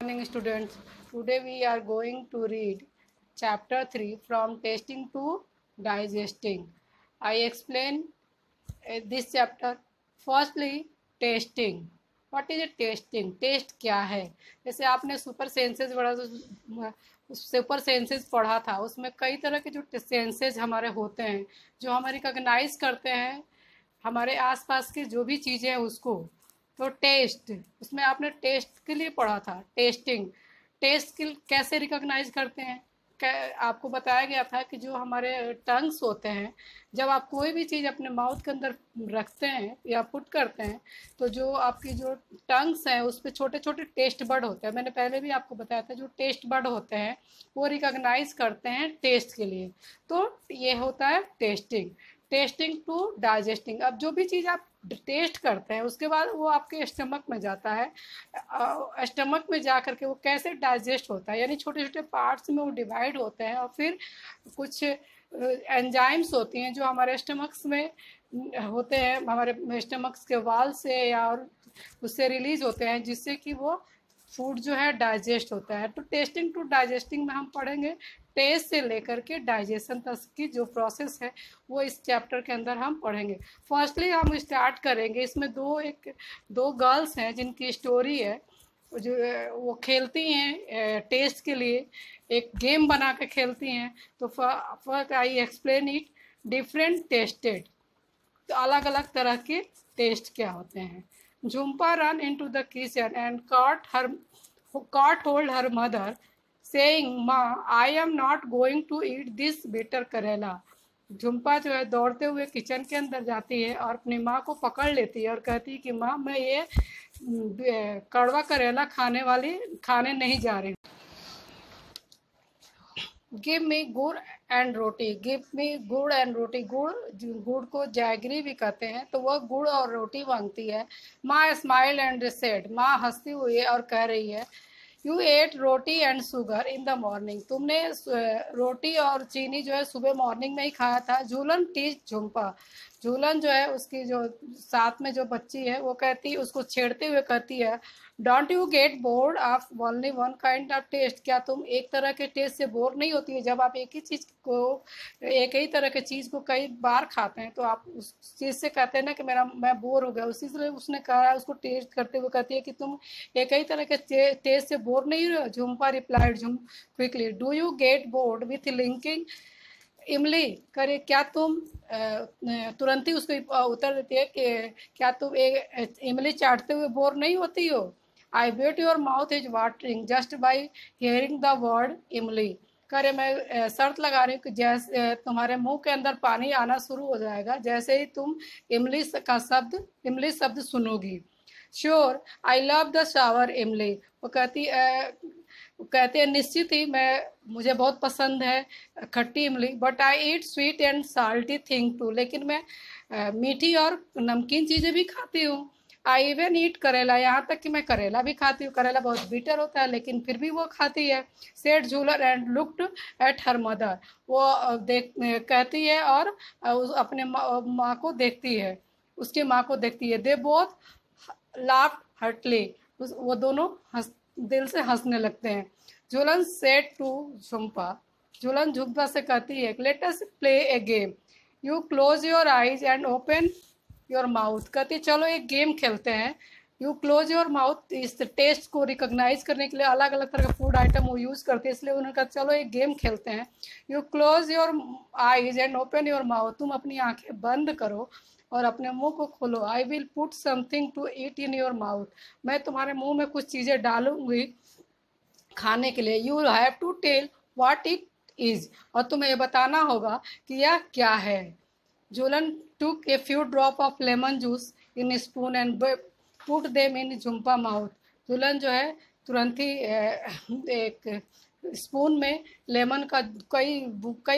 Morning students, today we are going to read chapter 3 from tasting to digesting. I explain this chapter. Firstly, tasting. What is a tasting? Taste क्या है? जैसे आपने super senses पढ़ा था, उसमें कई तरह के जो सेंसेस हमारे होते हैं जो हमें रिकॉग्नाइज करते हैं हमारे आसपास की जो भी चीज़ें हैं उसको। तो टेस्ट, उसमें आपने टेस्ट के लिए पढ़ा था। टेस्टिंग, टेस्ट के कैसे रिकॉग्नाइज करते हैं, आपको बताया गया था कि जो हमारे टंग्स होते हैं, जब आप कोई भी चीज़ अपने माउथ के अंदर रखते हैं या पुट करते हैं तो जो आपकी जो टंग्स हैं उस पर छोटे छोटे टेस्ट बड होते हैं। मैंने पहले भी आपको बताया था, जो टेस्ट बड होते हैं वो रिकॉग्नाइज करते हैं टेस्ट के लिए। तो ये होता है टेस्टिंग। टेस्टिंग टू डाइजेस्टिंग, अब जो भी चीज़ आप टेस्ट करते हैं उसके बाद वो आपके स्टमक में जाता है। स्टमक में जा करके वो कैसे डाइजेस्ट होता है, यानी छोटे छोटे पार्ट्स में वो डिवाइड होते हैं और फिर कुछ एंजाइम्स होती हैं जो हमारे स्टमक्स में होते हैं, हमारे स्टमक्स के वाल से या और उससे रिलीज होते हैं, जिससे कि वो फूड जो है डाइजेस्ट होता है। तो टेस्टिंग टू डाइजेस्टिंग में हम पढ़ेंगे टेस्ट से लेकर के डाइजेशन तक की जो प्रोसेस है वो इस चैप्टर के अंदर हम पढ़ेंगे। फर्स्टली हम स्टार्ट करेंगे, इसमें दो गर्ल्स हैं जिनकी स्टोरी है, जो वो खेलती हैं टेस्ट के लिए, एक गेम बना के खेलती हैं। तो first I explain it, different tested. तो अलग अलग तरह के टेस्ट क्या होते हैं। Jhumpa run into the kitchen and caught hold her mother saying, "Ma, I am not going to eat this bitter करेला." झुम्पा जो है दौड़ते हुए किचन के अंदर जाती है और अपनी माँ को पकड़ लेती है और कहती है कि माँ, मैं ये कड़वा करेला खाने नहीं जा रही। गिव मी गुड़ एंड रोटी, गिव मी गुड़ एंड रोटी। गुड़ को जैगरी भी कहते हैं, तो वह गुड़ और रोटी मांगती है। माँ स्माइल एंड सेड, माँ हंसती हुई है और कह रही है, you ate roti and sugar in the morning, तुमने रोटी और चीनी जो है सुबह मॉर्निंग में ही खाया था। झूलन टीच झुम्पा, झूलन जो है उसकी जो साथ में जो बच्ची है वो कहती, उसको छेड़ते हुए कहती है, don't you get bored of only one kind of taste, क्या तुम एक तरह के टेस्ट से बोर नहीं होती है? जब आप एक ही तरह के चीज़ को कई बार खाते हैं तो आप उस चीज़ से कहते हैं ना कि मैं बोर हो गया। उसी से उसने कहा, उसको टेस्ट करते हुए कहती है कि तुम एक ही तरह के टेस्ट से बोर नहीं हो? Jhumpa replied quickly, do you get board with linking इमली, करे क्या तुम तुरंत ही उसको उत्तर देती है कि क्या तुम एक इमली चाटते हुए बोर नहीं होती हो? I bet your mouth is watering just by hearing the word imli, करे मैं शर्त लगा रही हूँ कि जैसे तुम्हारे मुंह के अंदर पानी आना शुरू हो जाएगा जैसे ही तुम इमली शब्द सुनोगी। Sure I love the sour imli, वो कहते हैं निश्चित ही मुझे बहुत पसंद है खट्टी इमली, but I eat sweet and salty thing too, लेकिन मैं मीठी और नमकीन चीज़ें भी खाती हूँ। आई इवन ईट करेला, यहाँ तक कि मैं करेला भी खाती हूँ। करेला बहुत बीटर होता है लेकिन फिर भी वो खाती है। Said Jhulan and looked at her mother, वो कहती है और अपने माँ को देखती है, उसकी माँ को देखती है। दे बोथ लाफ्ड हर्टली, वो दोनों दिल से हंसने लगते हैं। झूलन सेड टू झुम्पा, झूलन झुम्पा से कहती है, let us play A game, you close your eyes and open your mouth, कहती है चलो एक गेम खेलते हैं। यू क्लोज योर माउथ, इस टेस्ट को रिकॉग्नाइज करने के लिए अलग अलग तरह का फूड आइटम वो यूज़ करते हैं, इसलिए उन्होंने कहा चलो एक गेम खेलते हैं। You close your eyes and open your mouth, तुम अपनी आंखें बंद करो और अपने मुंह को खोलो। I will put something to eat in your mouth, मैं तुम्हारे मुंह में कुछ चीज़ें डालूंगी खाने के लिए। You have to tell what it is, और तुम्हें बताना होगा कि यह क्या है। Jhulan took a few drop of lemon juice in a spoon and put them in Jhumpa mouth, Jhulan जो है तुरंत ही एक स्पून में लेमन का कई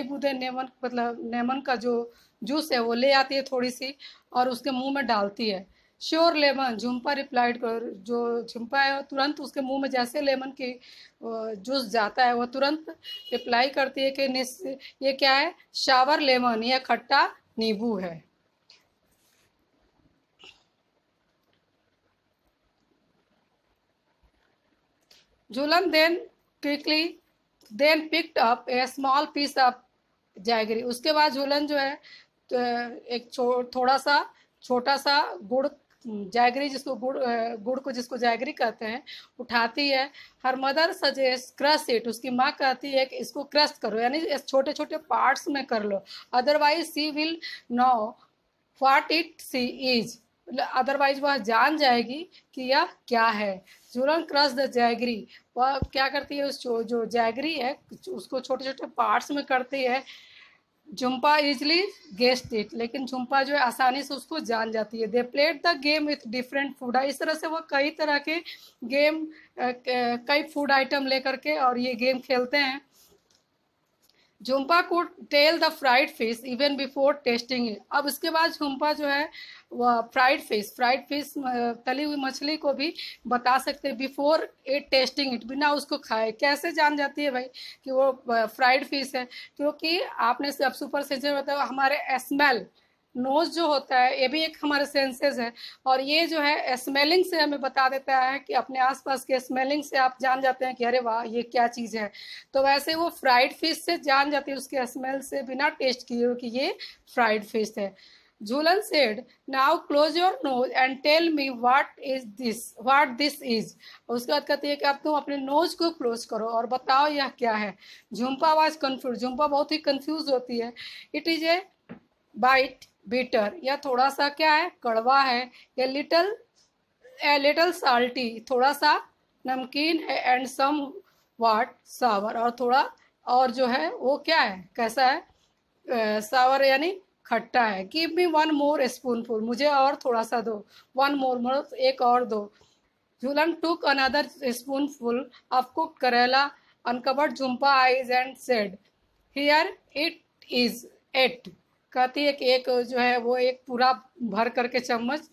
बूंदे लेमन का जो जूस है वो ले आती है थोड़ी सी और उसके मुंह में डालती है। श्योर लेमन, झुम्पा रिप्लाइड कर, जो झुम्पा है तुरंत उसके मुंह में जैसे लेमन की जूस जाता है वो तुरंत रिप्लाई करती है कि ये क्या है? शावर लेमन, यह खट्टा नींबू है। Jhulan then picked up a small piece of jaggery. उसके बाद झूलन जो है तो एक थोड़ा सा छोटा सा गुड़, जैगरी जिसको गुड़ को जिसको जैगरी कहते हैं, उठाती है। Her mother suggest crush it, उसकी माँ कहती है कि इसको क्रश करो, यानी छोटे छोटे पार्ट्स में कर लो, otherwise she will know what it she is, otherwise वह जान जाएगी कि यह क्या है। झूलन क्रश द जैगरी, वह क्या करती है, उस जो जैगरी है उसको छोटे छोटे पार्ट्स में करती है। झुम्पा इजली गेस्ट इट, लेकिन झुम्पा जो है आसानी से उसको जान जाती है। They played the game with different food, इस तरह से वो कई तरह के गेम, कई फूड आइटम लेकर के और ये गेम खेलते हैं। झुम्पा को tell the fried fish even before tasting it. अब इसके बाद झुम्पा जो है वह फ्राइड फिश तली हुई मछली को भी बता सकते हैं बिफोर इट टेस्टिंग इट, बिना उसको खाए। कैसे जान जाती है भाई कि वो फ्राइड फिश है? क्योंकि आपने सब सुपर सेंसर बताया, हमारे स्मेल, नोज जो होता है ये भी एक हमारे सेंसेस है, और ये जो है स्मेलिंग से हमें बता देता है कि अपने आसपास के स्मेलिंग से आप जान जाते हैं कि अरे वाह ये क्या चीज़ है। तो वैसे वो फ्राइड फिश से जान जाती है उसके स्मेल से, बिना टेस्ट किए कि ये फ्राइड फिश है। Jhulan said now close your nose and tell me what this is. उसके बाद कहती है कि अब तुम अपने नोज को क्लोज करो और बताओ यह क्या है। झुम्पा वाज कंफ्यूज, झुम्पा बहुत ही कंफ्यूज होती है। It is a bite bitter, यह थोड़ा सा क्या है, कड़वा है। ये लिटल साल्टी, थोड़ा सा नमकीन है। एंड सम वाट सावर, और थोड़ा और जो है वो क्या है, कैसा है, सावर यानी खट्टा है। Give me one more spoonful, मुझे और थोड़ा सा दो। वन मोर मतलब एक और दो। Jhulan took another spoonful of cooked karela, uncovered Jhumpa eyes and said here it is it. कहती है कि एक जो है वो एक पूरा भर करके चम्मच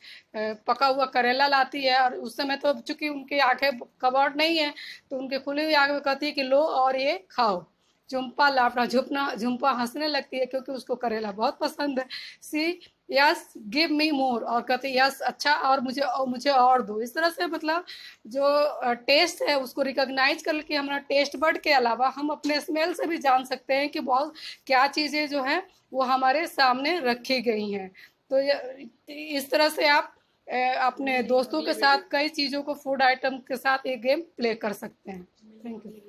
पका हुआ करेला लाती है, और उस समय तो चूंकि उनकी आंखें कवर्ड नहीं है तो उनके खुली हुई आंखें में कहती है कि लो और ये खाओ। झुम्पा हंसने लगती है क्योंकि उसको करेला बहुत पसंद है। सी यस गिव मी मोर, और कहती है यस अच्छा, और मुझे और दो। इस तरह से मतलब जो टेस्ट है उसको रिकॉग्नाइज करके हमारा टेस्ट बर्ड के अलावा हम अपने स्मेल से भी जान सकते हैं कि बहुत क्या चीज़ें जो है वो हमारे सामने रखी गई हैं। तो इस तरह से आप अपने दोस्तों के साथ कई चीज़ों को, फूड आइटम के साथ ये गेम प्ले कर सकते हैं। Thank you.